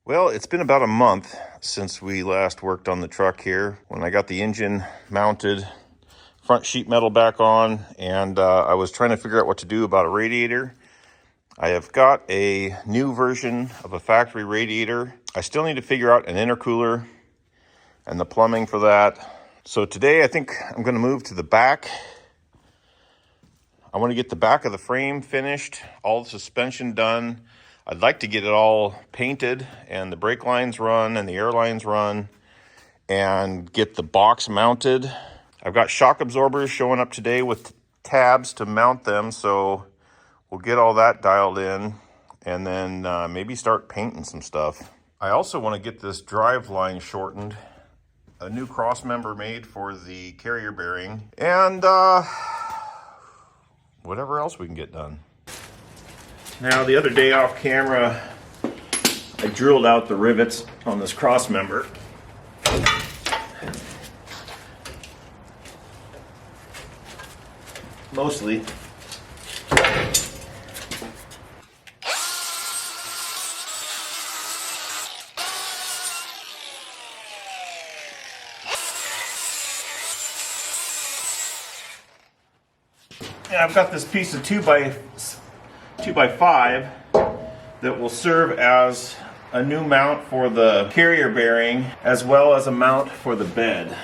Well, it's been about a month since we last worked on the truck here. When I got the engine mounted, front sheet metal back on, and I was trying to figure out what to do about a radiator. I have got a new version of a factory radiator. I still need to figure out an intercooler and the plumbing for that. So today I think I'm going to move to the back. I want to get the back of the frame finished, all the suspension done. I'd like to get it all painted and the brake lines run and the air lines run and get the box mounted. I've got shock absorbers showing up today with tabs to mount them, so we'll get all that dialed in and then maybe start painting some stuff. I also want to get this Driveline shortened, a new Crossmember made for the carrier bearing, and whatever else we can get done. Now, the other day off camera, I drilled out the rivets on this Crossmember. Mostly. And I've got this piece of 2x5 that will serve as a new mount for the carrier bearing as well as a mount for the bed.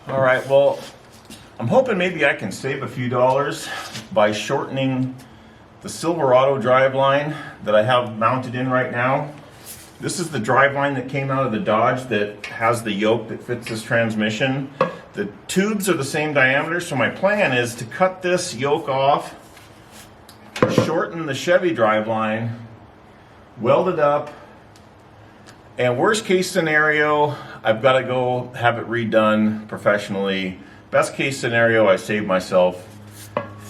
All right, well, I'm hoping maybe I can save a few dollars by shortening the Silverado driveline that I have mounted in right now. This is the driveline that came out of the Dodge that has the yoke that fits this transmission. The tubes are the same diameter, so my plan is to cut this yoke off, shorten the Chevy driveline, weld it up, and worst case scenario, I've got to go have it redone professionally. Best case scenario, I save myself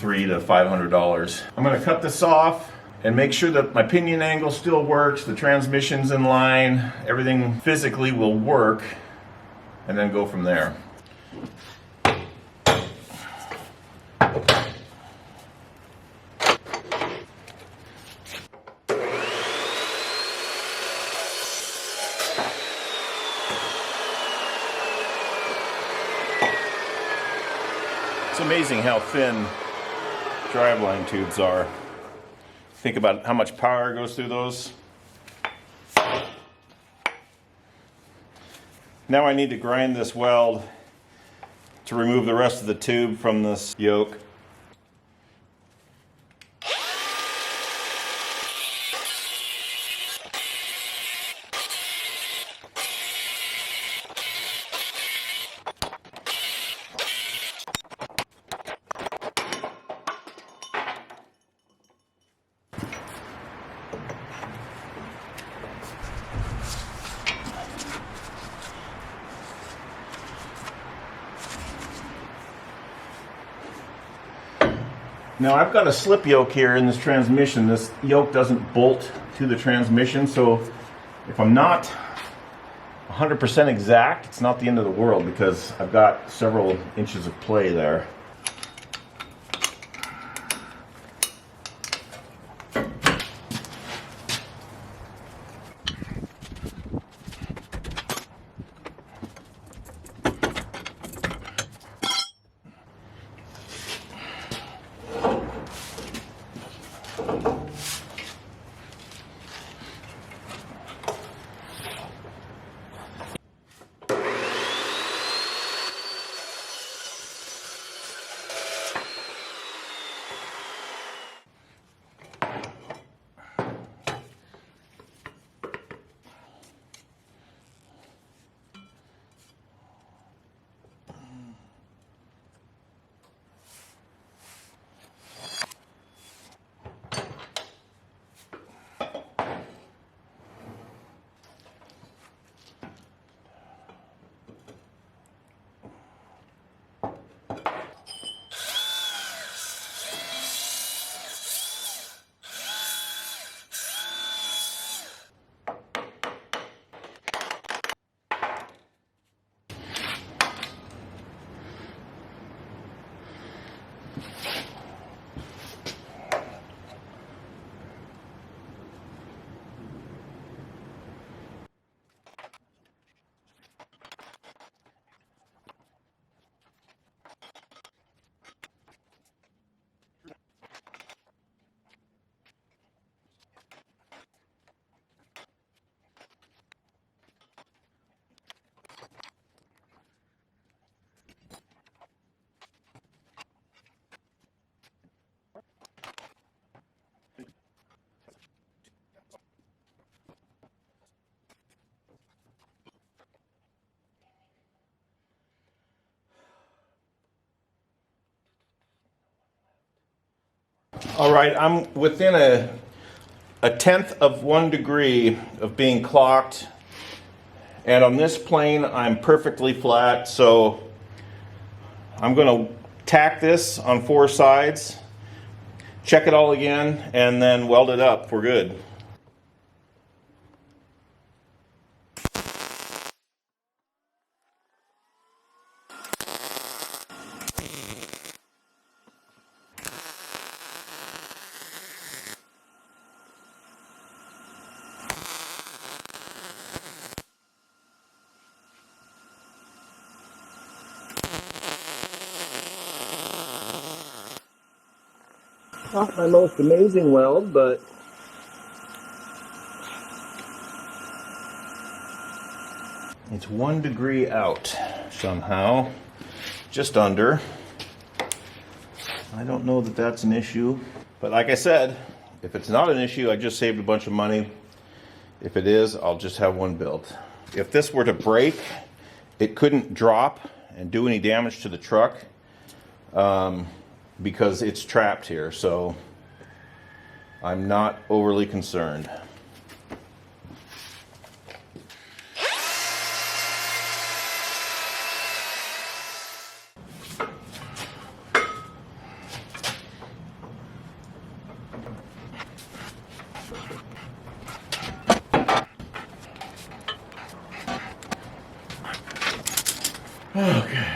$300 to $500. I'm going to cut this off and make sure that my pinion angle still works, the transmission's in line, everything physically will work, and then go from there. It's amazing how thin driveline tubes are. Think about how much power goes through those. Now I need to grind this weld to remove the rest of the tube from this yoke. Now I've got a slip yoke here in this transmission. This yoke doesn't bolt to the transmission, so if I'm not 100% exact, it's not the end of the world because I've got several inches of play there. All right, I'm within a tenth of 1 degree of being clocked. And on this plane, I'm perfectly flat. So I'm going to tack this on 4 sides, check it all again, and then weld it up for good. Not my most amazing weld, but it's 1 degree out somehow, just under. I don't know that that's an issue, but like I said, if it's not an issue, I just saved a bunch of money. If it is, I'll just have one built. If this were to break, it couldn't drop and do any damage to the truck. Because it's trapped here, so I'm not overly concerned. Okay.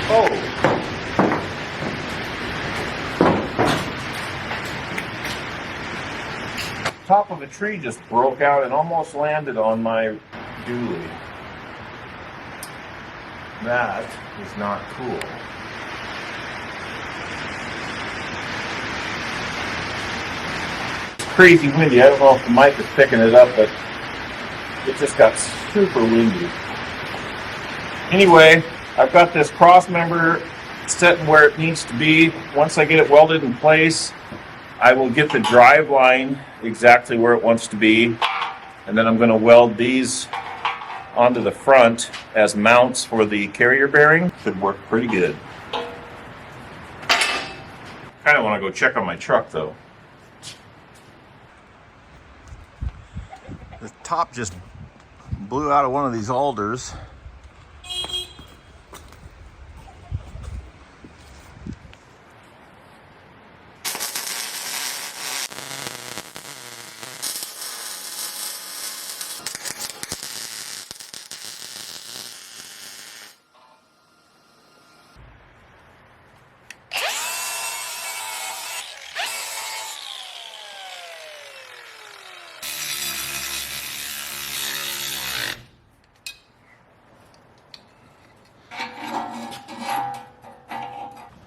Oh! Top of a tree just broke out and almost landed on my dually. That is not cool. Crazy windy. I don't know if the mic is picking it up, but it just got super windy. Anyway, I've got this Crossmember set where it needs to be. Once I get it welded in place, I will get the Driveline exactly where it wants to be, and then I'm going to weld these onto the front as mounts for the carrier bearing. Should work pretty good. Kind of want to go check on my truck though. The top just blew out of one of these alders.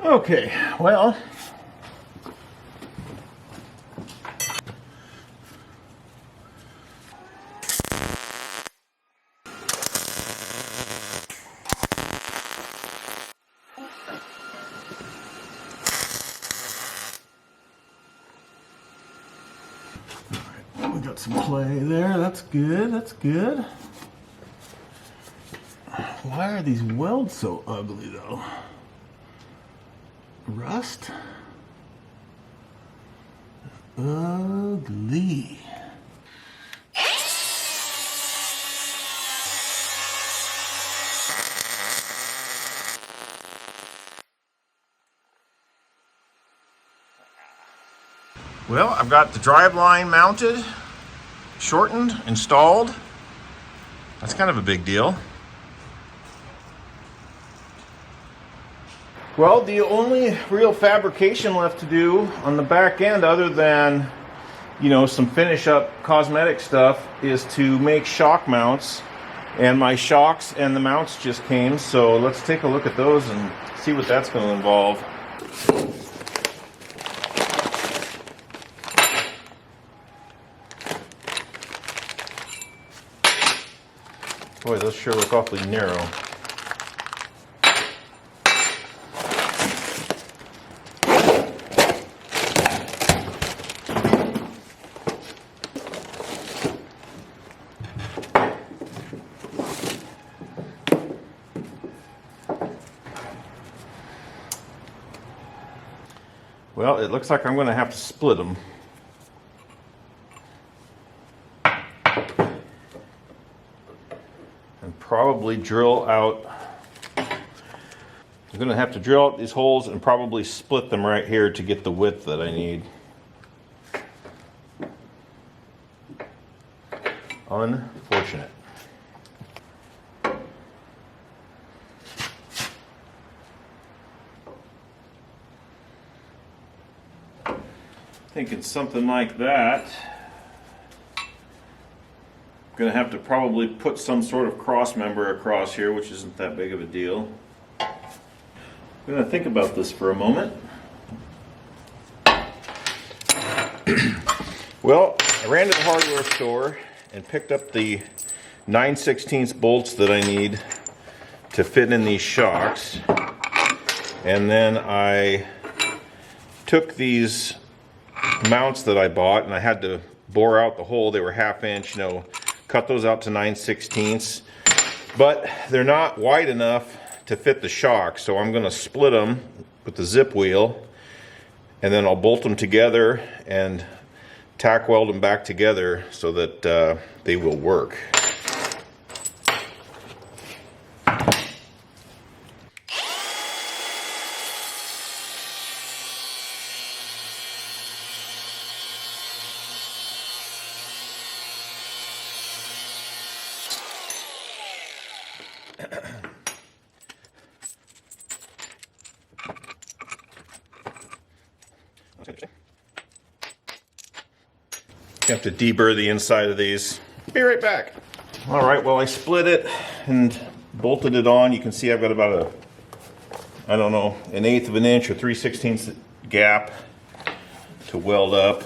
Okay, well, we got some play there. That's good. That's good. Why are these welds so ugly though? Rust? Ugly. Well, I've got the Driveline mounted, shortened, installed. That's kind of a big deal. Well, the only real fabrication left to do on the back end, other than, you know, some finish up cosmetic stuff, is to make shock mounts. And my shocks and the mounts just came, so let's take a look at those and see what that's going to involve. Boy, those sure look awfully narrow. Well, it looks like I'm going to have to split them. And probably drill out. I'm going to have to drill out these holes and probably split them right here to get the width that I need. Unfortunate. Thinking something like that. I'm going to have to probably put some sort of cross member across here, which isn't that big of a deal. I'm going to think about this for a moment. Well, I ran to the hardware store and picked up the 9/16 bolts that I need to fit in these shocks. And then I took these mounts that I bought and I had to bore out the hole. They were 1/2 inch, you know, cut those out to 9/16, but they're not wide enough to fit the shock, so I'm going to split them with the zip wheel and then I'll bolt them together and tack weld them back together so that they will work. You have to deburr the inside of these. Be right back. All right, well, I split it and bolted it on. You can see I've got about I don't know, 1/8 of an inch or 3/16 gap to weld up.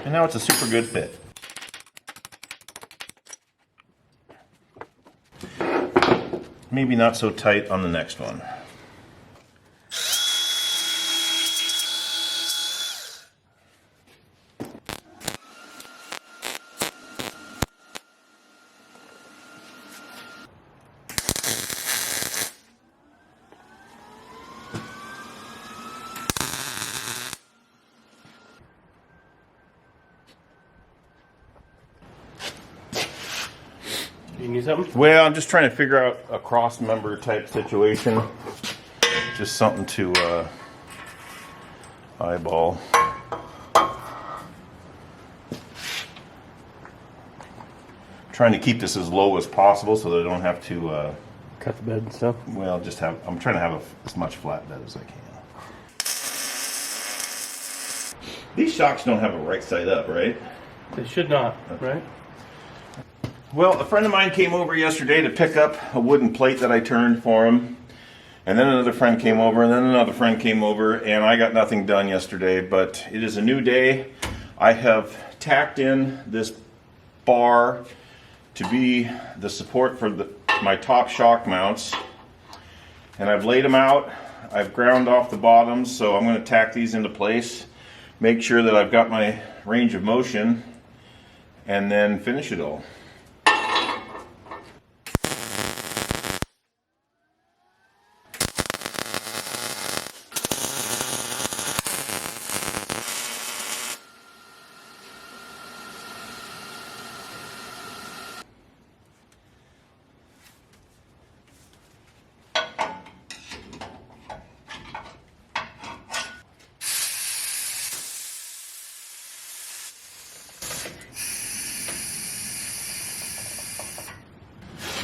And now it's a super good fit. Maybe not so tight on the next one. You need something? Well, I'm just trying to figure out a cross member type situation. Just something to eyeball. Trying to keep this as low as possible so that I don't have to Cut the bed and stuff. well, I'm trying to have as much flat bed as I can. These shocks don't have a right side up, right? They should not, right? Well, a friend of mine came over yesterday to pick up a wooden plate that I turned for him. And then another friend came over, and then another friend came over, and I got nothing done yesterday, but it is a new day. I have tacked in this bar to be the support for my top shock mounts. And I've laid them out. I've ground off the bottoms, so I'm going to tack these into place. Make sure that I've got my range of motion, and then finish it all.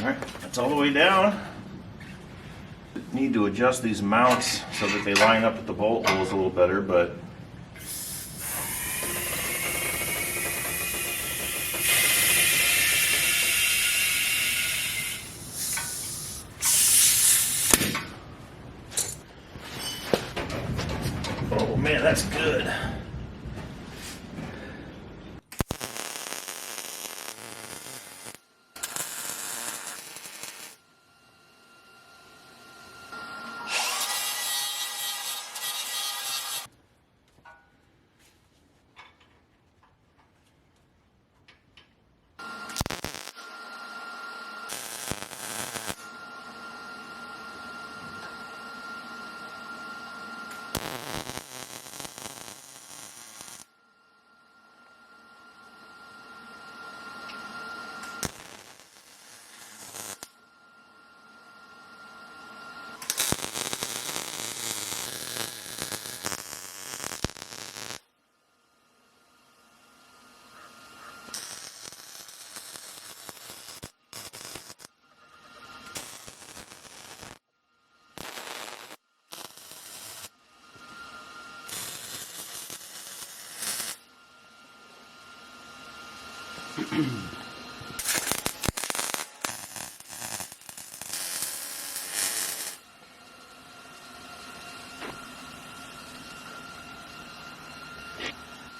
Alright, that's all the way down. Need to adjust these mounts so that they line up with the bolt holes a little better, but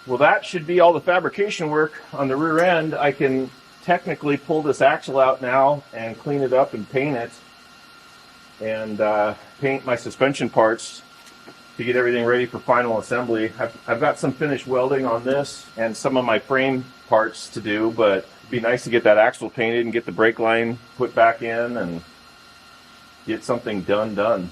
Well, that should be all the fabrication work on the rear end. I can technically pull this axle out now and clean it up and paint it, and paint my suspension parts to get everything ready for final assembly. I've got some finished welding on this and some of my frame parts to do, but it'd be nice to get that axle painted and get the brake line put back in and get something done.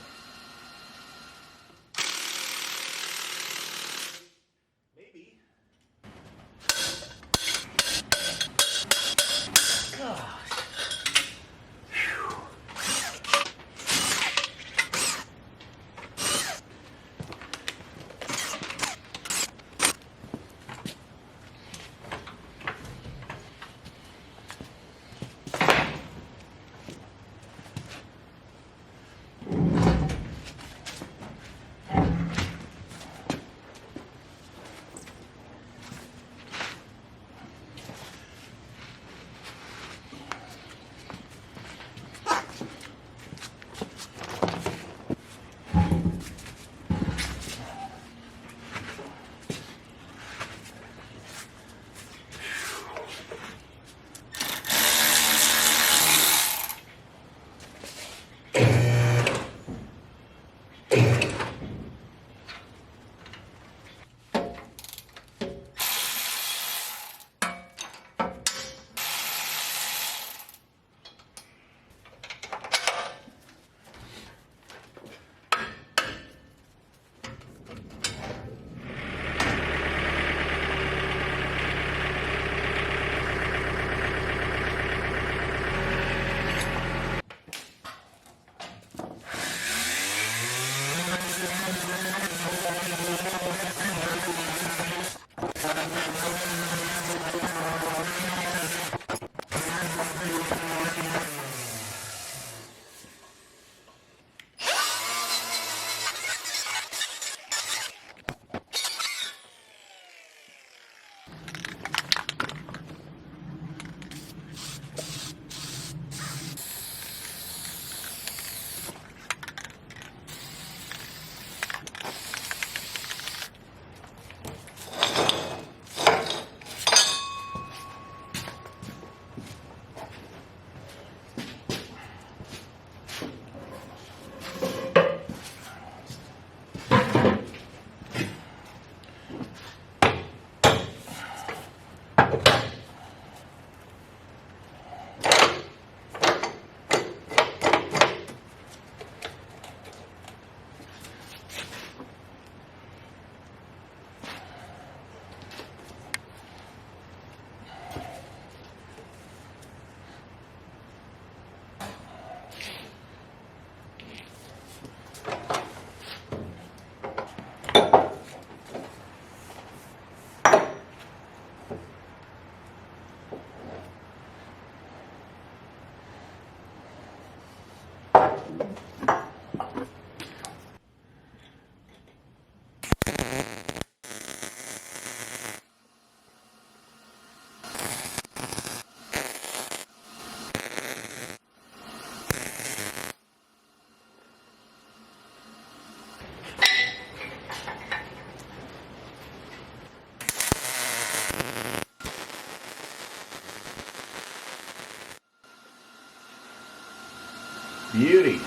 Beauty.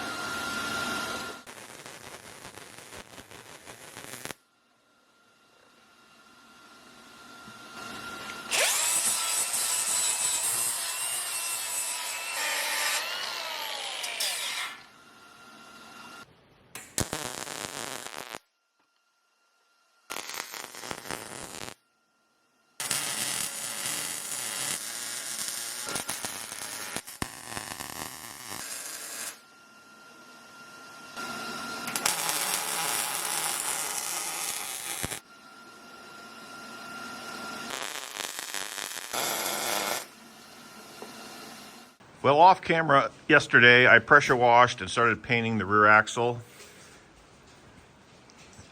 Well, off camera yesterday, I pressure washed and started painting the rear axle.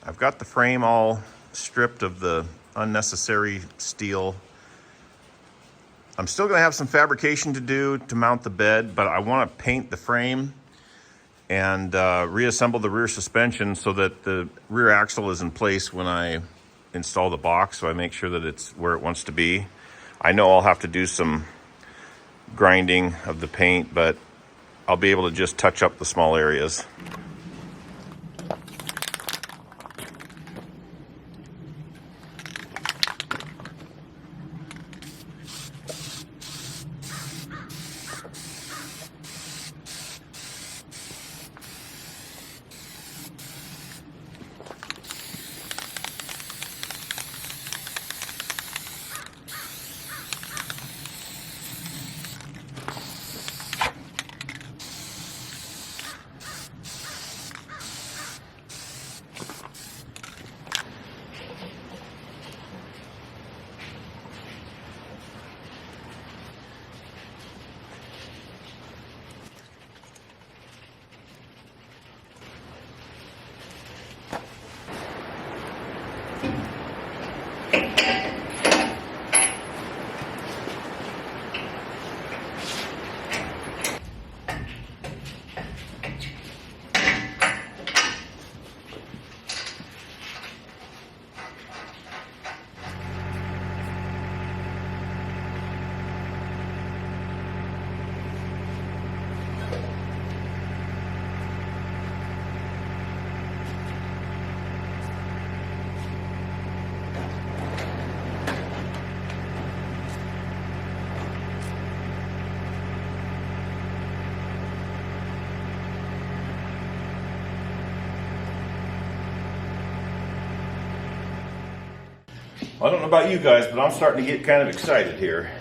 I've got the frame all stripped of the unnecessary steel. I'm still gonna have some fabrication to do to mount the bed, but I wanna paint the frame and reassemble the rear suspension so that the rear axle is in place when I install the box, so I make sure that it's where it wants to be. I know I'll have to do some grinding of the paint, but I'll be able to just touch up the small areas. I don't know about you guys, but I'm starting to get kind of excited here.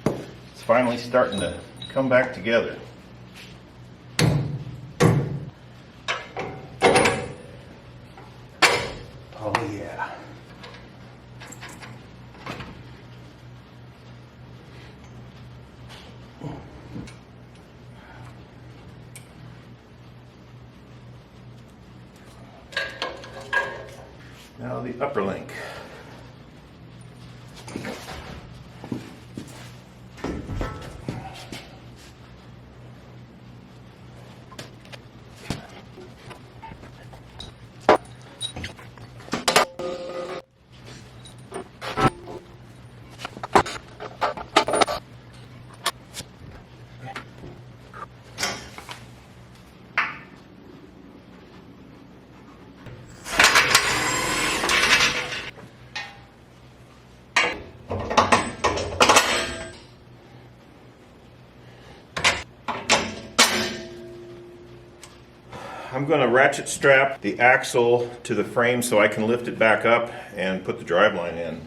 It's finally starting to come back together. Oh yeah. Now the upper link. I'm going to ratchet strap the axle to the frame so I can lift it back up and put the driveline in.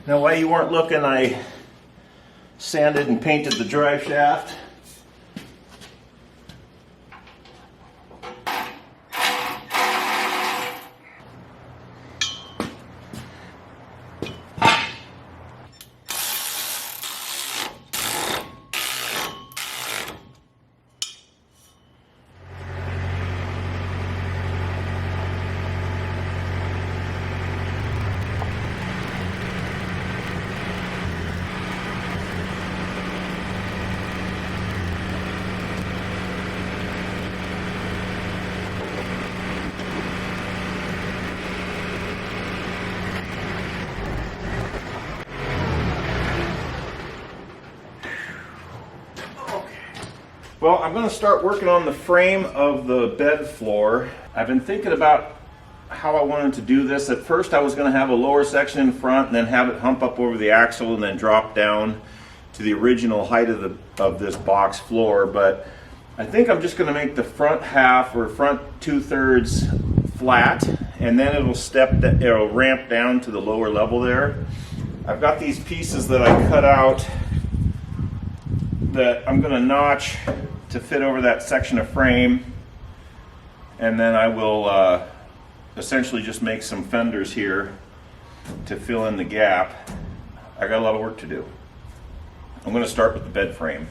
Now, while you weren't looking, I sanded and painted the drive shaft. Well, I'm going to start working on the frame of the bed floor. I've been thinking about how I wanted to do this. At first I was going to have a lower section in front and then have it hump up over the axle and then drop down to the original height of this box floor. But I think I'm just going to make the front half or front 2/3 flat, and then it'll ramp down to the lower level there. I've got these pieces that I cut out that I'm going to notch to fit over that section of frame, and then I will essentially just make some fenders here to fill in the gap. I got a lot of work to do. I'm going to start with the bed frame.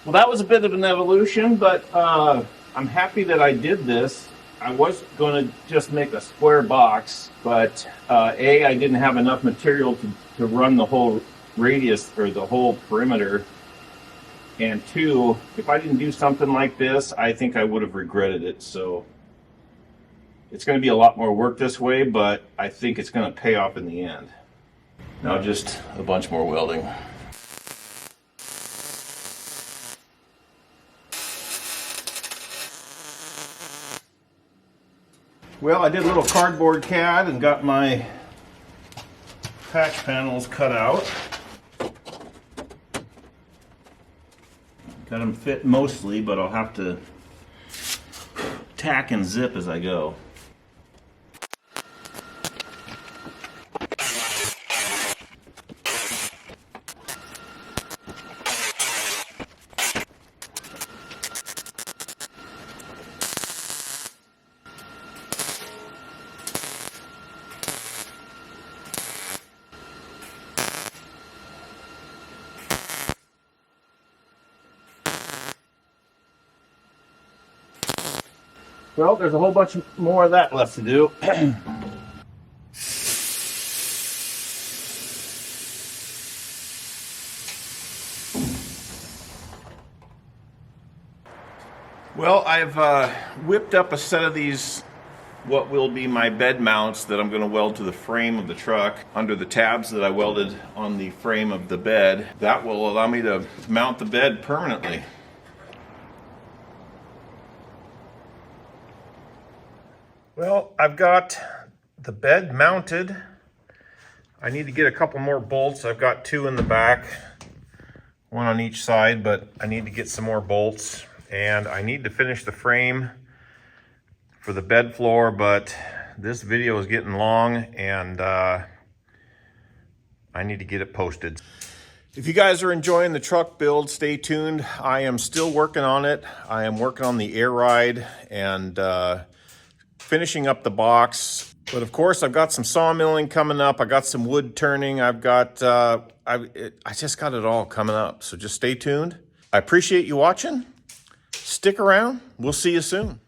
Well, that was a bit of an evolution, but I'm happy that I did this. I was going to just make a square box, but A, I didn't have enough material to run the whole radius or the whole perimeter. And two, if I didn't do something like this, I think I would have regretted it. So it's going to be a lot more work this way, but I think it's going to pay off in the end. Now just a bunch more welding. Well, I did a little cardboard CAD and got my patch panels cut out. Got them fit mostly, but I'll have to tack and zip as I go. Well, there's a whole bunch more of that left to do. Well, I've whipped up a set of these, what will be my bed mounts that I'm going to weld to the frame of the truck under the tabs that I welded on the frame of the bed. That will allow me to mount the bed permanently. Well, I've got the bed mounted. I need to get a couple more bolts. I've got two in the back, one on each side, but I need to get some more bolts. And I need to finish the frame for the bed floor, but this video is getting long and I need to get it posted. If you guys are enjoying the truck build, stay tuned. I am still working on it. I am working on the air ride and finishing up the box. But of course, I've got some sawmilling coming up. I got some wood turning. I've got, I just got it all coming up. So just stay tuned. I appreciate you watching. Stick around. We'll see you soon.